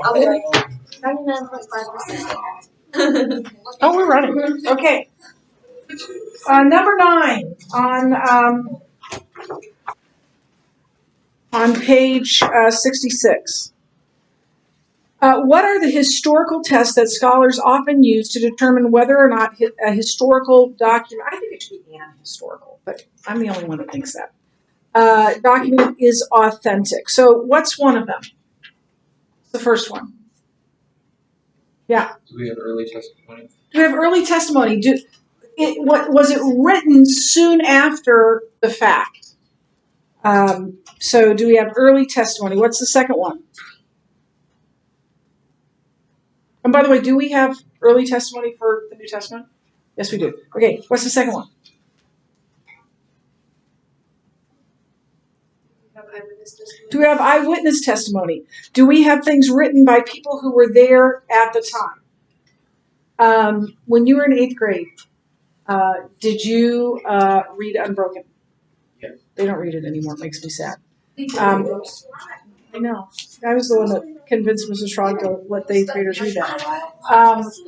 I'll be like 99.5%. Oh, we're running. Okay. Number 9 on page 66. What are the historical tests that scholars often use to determine whether or not a historical document, I think it should be historical, but I'm the only one that thinks that, document is authentic. So what's one of them? The first one. Yeah. Do we have early testimony? Do we have early testimony? Was it written soon after the fact? So do we have early testimony? What's the second one? And by the way, do we have early testimony for the New Testament? Yes, we do. Okay, what's the second one? Do we have eyewitness testimony? Do we have things written by people who were there at the time? When you were in 8th grade, did you read Unbroken? Yes. They don't read it anymore. It makes me sad. I know. I was the one that convinced Mrs. Shrog to let the 8th graders read that.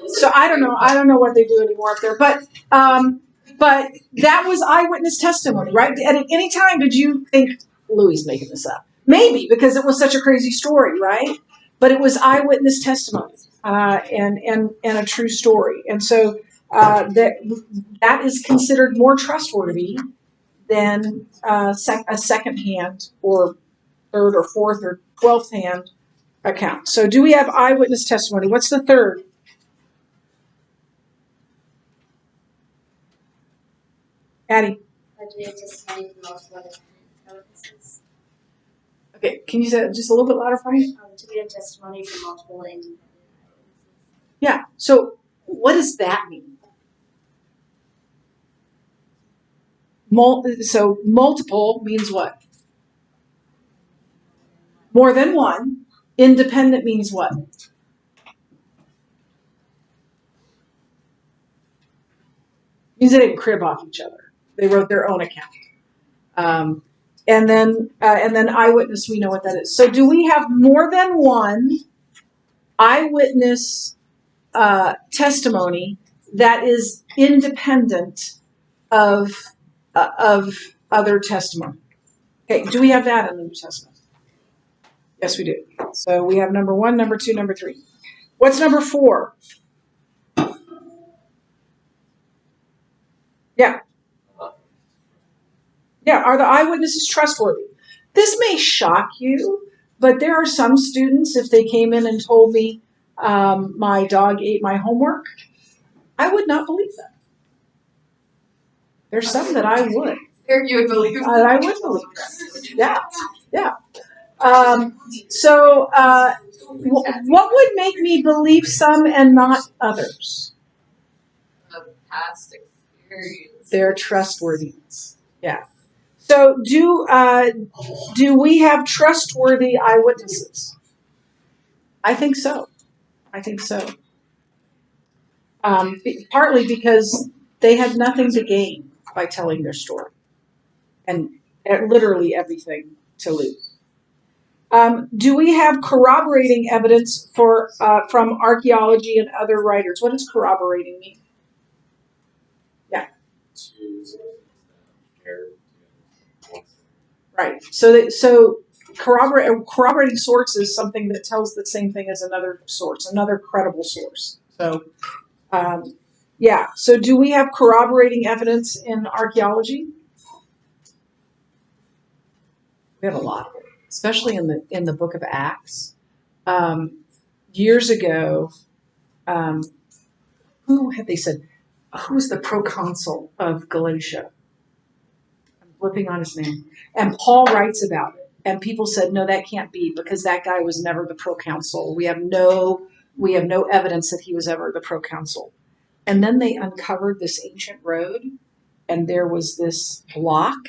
So I don't know. I don't know what they do anymore up there. But that was eyewitness testimony, right? And at any time did you think, Louis making this up? Maybe, because it was such a crazy story, right? But it was eyewitness testimony and a true story. And so that is considered more trustworthy than a second-hand or third or fourth or 12th hand account. So do we have eyewitness testimony? What's the third? Addie. Okay, can you say it just a little bit louder for me? To get a testimony from multiple independent eyewitnesses. Yeah, so what does that mean? So multiple means what? More than one. Independent means what? Means they didn't crib off each other. They wrote their own account. And then eyewitness, we know what that is. So do we have more than one eyewitness testimony that is independent of other testimony? Okay, do we have that in the New Testament? Yes, we do. So we have number 1, number 2, number 3. What's number 4? Yeah. Yeah, are the eyewitnesses trustworthy? This may shock you, but there are some students, if they came in and told me my dog ate my homework, I would not believe that. There's some that I would. You would believe that? I would believe that. Yeah. So what would make me believe some and not others? A past experience. Their trustworthiness. Yeah. So do we have trustworthy eyewitnesses? I think so. Partly because they had nothing to gain by telling their story, and literally everything to lose. Do we have corroborating evidence from archaeology and other writers? What does corroborating mean? Yeah. Right. So corroborating source is something that tells the same thing as another source, another credible source. So, yeah. So do we have corroborating evidence in archaeology? We have a lot, especially in the book of Acts. Years ago, who had they said? Who was the proconsul of Galatia? I'm flipping on his name. And Paul writes about it. And people said, no, that can't be because that guy was never the proconsul. We have no evidence that he was ever the proconsul. And then they uncovered this ancient road, and there was this block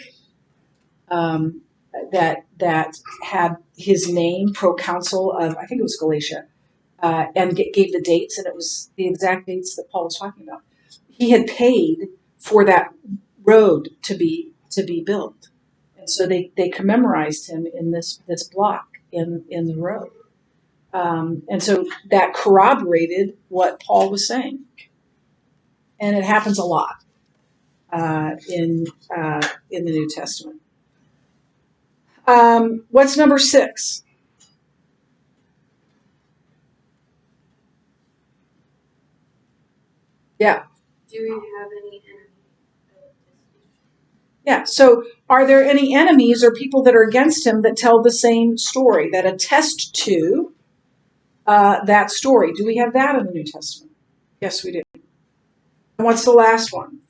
that had his name, proconsul of, I think it was Galatia, and gave the dates, and it was the exact dates that Paul was talking about. He had paid for that road to be built, and so they commemorized him in this block in the road. And so that corroborated what Paul was saying. And it happens a lot in the New Testament. What's number 6? Yeah. Do we have any enemy of this? Yeah. So are there any enemies or people that are against him that tell the same story, that attest to that story? Do we have that in the New Testament? Yes, we do. And what's the last one?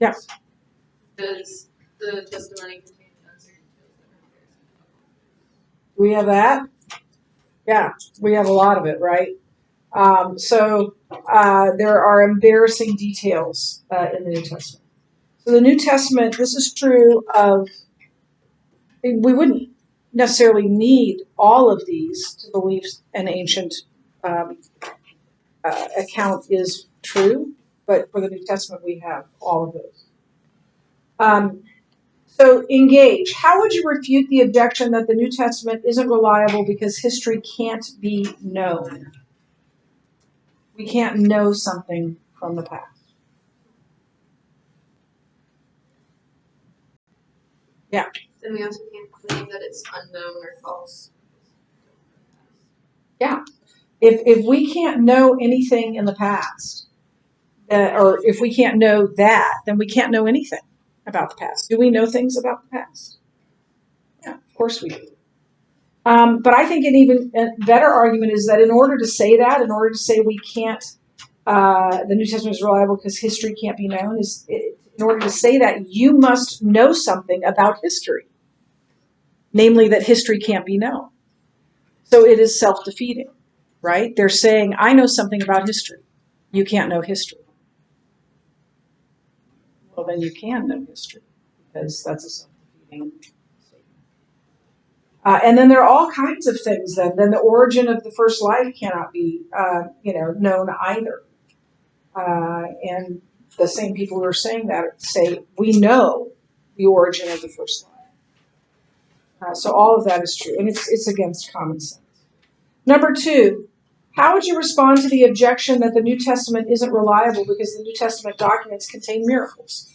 Yes. Does the testimony contain uncertain tales that are embarrassing? Do we have that? Yeah, we have a lot of it, right? So there are embarrassing details in the New Testament. So the New Testament, this is true of, we wouldn't necessarily need all of these to believe an ancient account is true, but for the New Testament we have all of those. So engage. How would you refute the objection that the New Testament isn't reliable because history can't be known? We can't know something from the past. Yeah. Then we also can't claim that it's unknown or false. Yeah. If we can't know anything in the past, or if we can't know that, then we can't know anything about the past. Do we know things about the past? Yeah, of course we do. But I think an even better argument is that in order to say that, in order to say we can't, the New Testament is reliable because history can't be known, in order to say that, you must know something about history, namely that history can't be known. So it is self-defeating, right? They're saying, I know something about history. You can't know history. Well, then you can know history because that's a self-defeating statement. And then there are all kinds of things. Then the origin of the first life cannot be, known either. And the same people who are saying that say we know the origin of the first life. So all of that is true, and it's against common sense. Number 2, how would you respond to the objection that the New Testament isn't reliable because the New Testament documents contain miracles?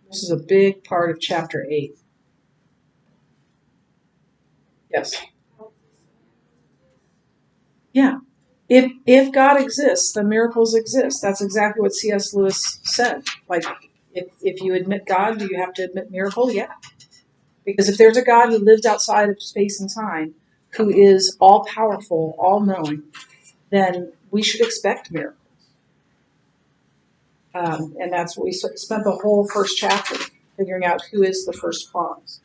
This is a big part of chapter 8. Yes. Yeah. If God exists, then miracles exist. That's exactly what C.S. Lewis said. Like, if you admit God, do you have to admit miracle? Yeah. Because if there's a God who lives outside of space and time, who is all-powerful, all-knowing, then we should expect miracles. And that's what we spent the whole first chapter figuring out who is the first cause.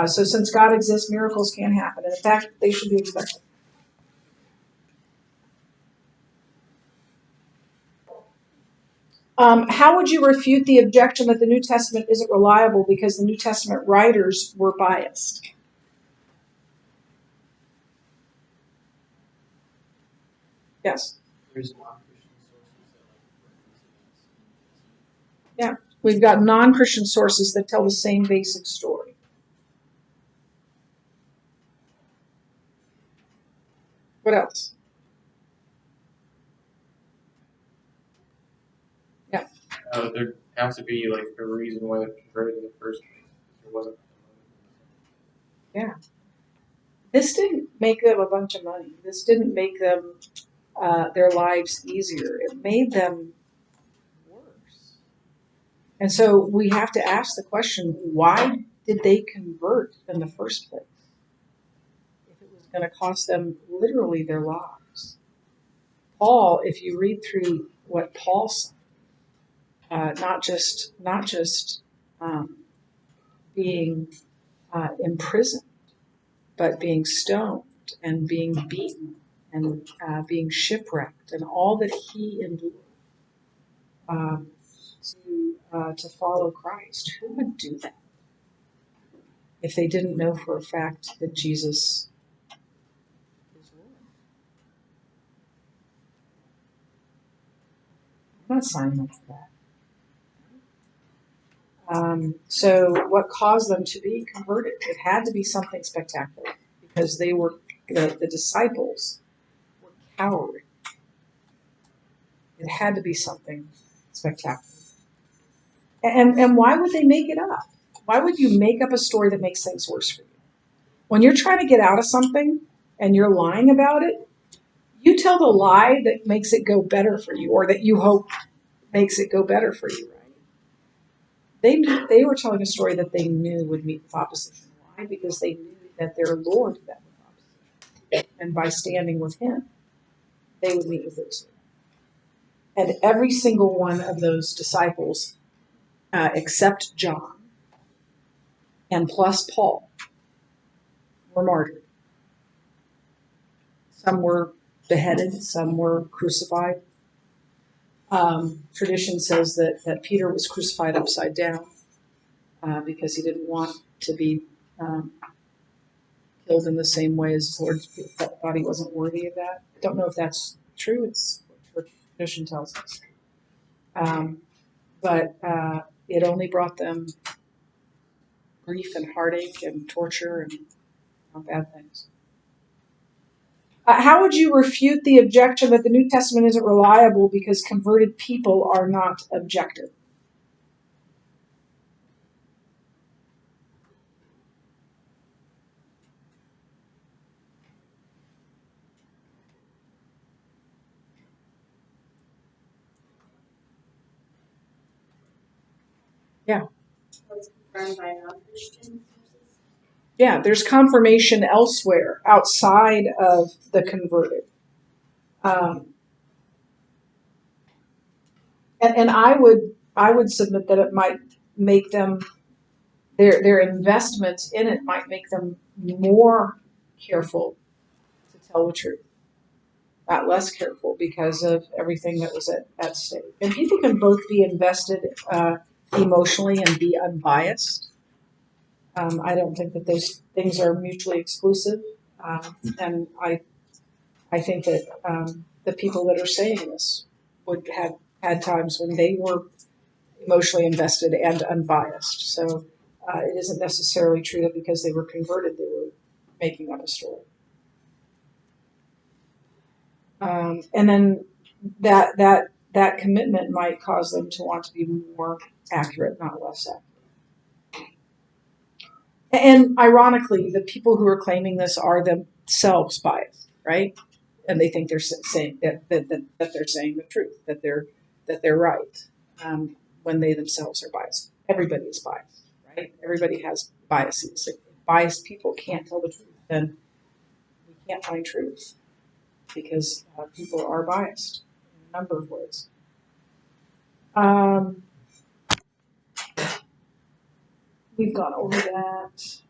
So since God exists, miracles can happen. And in fact, they should be expected. How would you refute the objection that the New Testament isn't reliable because the New Testament writers were biased? Yes. There's non-Christian sources that Yeah. We've got non-Christian sources that tell the same basic story. What else? Yeah. there has to be like a reason why they're converted in the first place. There wasn't. Yeah. This didn't make them a bunch of money. This didn't make them their lives easier. It made them worse. And so we have to ask the question, why did they convert in the first place? If it was going to cost them literally their lives. Paul, if you read through what Paul said, not just being imprisoned, but being stoned and being beaten and being shipwrecked and all that he endured to follow Christ. Who would do that if they didn't know for a fact that Jesus is Lord? I'm not signing up for that. So what caused them to be converted? It had to be something spectacular because they were the disciples were cowering. It had to be something spectacular. And why would they make it up? Why would you make up a story that makes things worse for you? When you're trying to get out of something and you're lying about it, you tell the lie that makes it go better for you, or that you hope makes it go better for you, right? They were telling a story that they knew would meet with opposition. Why? Because they knew that their Lord met with opposition. And by standing with him, they would meet with it too. And every single one of those disciples, except John, and plus Paul, were martyred. Some were beheaded, some were crucified. Tradition says that Peter was crucified upside down because he didn't want to be killed in the same way as his Lord. Thought he wasn't worthy of that. I don't know if that's true. It's what tradition tells us. But it only brought them grief and heartache and torture and bad things. How would you refute the objection that the New Testament isn't reliable because converted people are not objective? Yeah. Confirmed by non-Christians. Yeah, there's confirmation elsewhere outside of the converted. And I would submit that it might make them their investments in it might make them more careful to tell the truth, not less careful because of everything that was at stake. And people can both be invested emotionally and be unbiased. I don't think that those things are mutually exclusive, and I think that the people that are saying this would have had times when they were emotionally invested and unbiased. So it isn't necessarily true that because they were converted, they were making up a story. And then that commitment might cause them to want to be more accurate, not less accurate. And ironically, the people who are claiming this are themselves biased, right? And they think they're saying that they're saying the truth, that they're right, when they themselves are biased. Everybody is biased, right? Everybody has biases. If biased people can't tell the truth, then we can't find truth because people are biased in a number of ways. We've gone over that.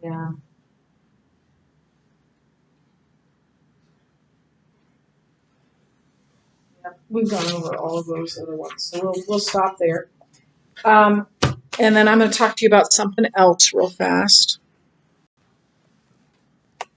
Yeah. We've gone over all of those other ones, so we'll stop there. And then I'm going to talk to you about something else real fast.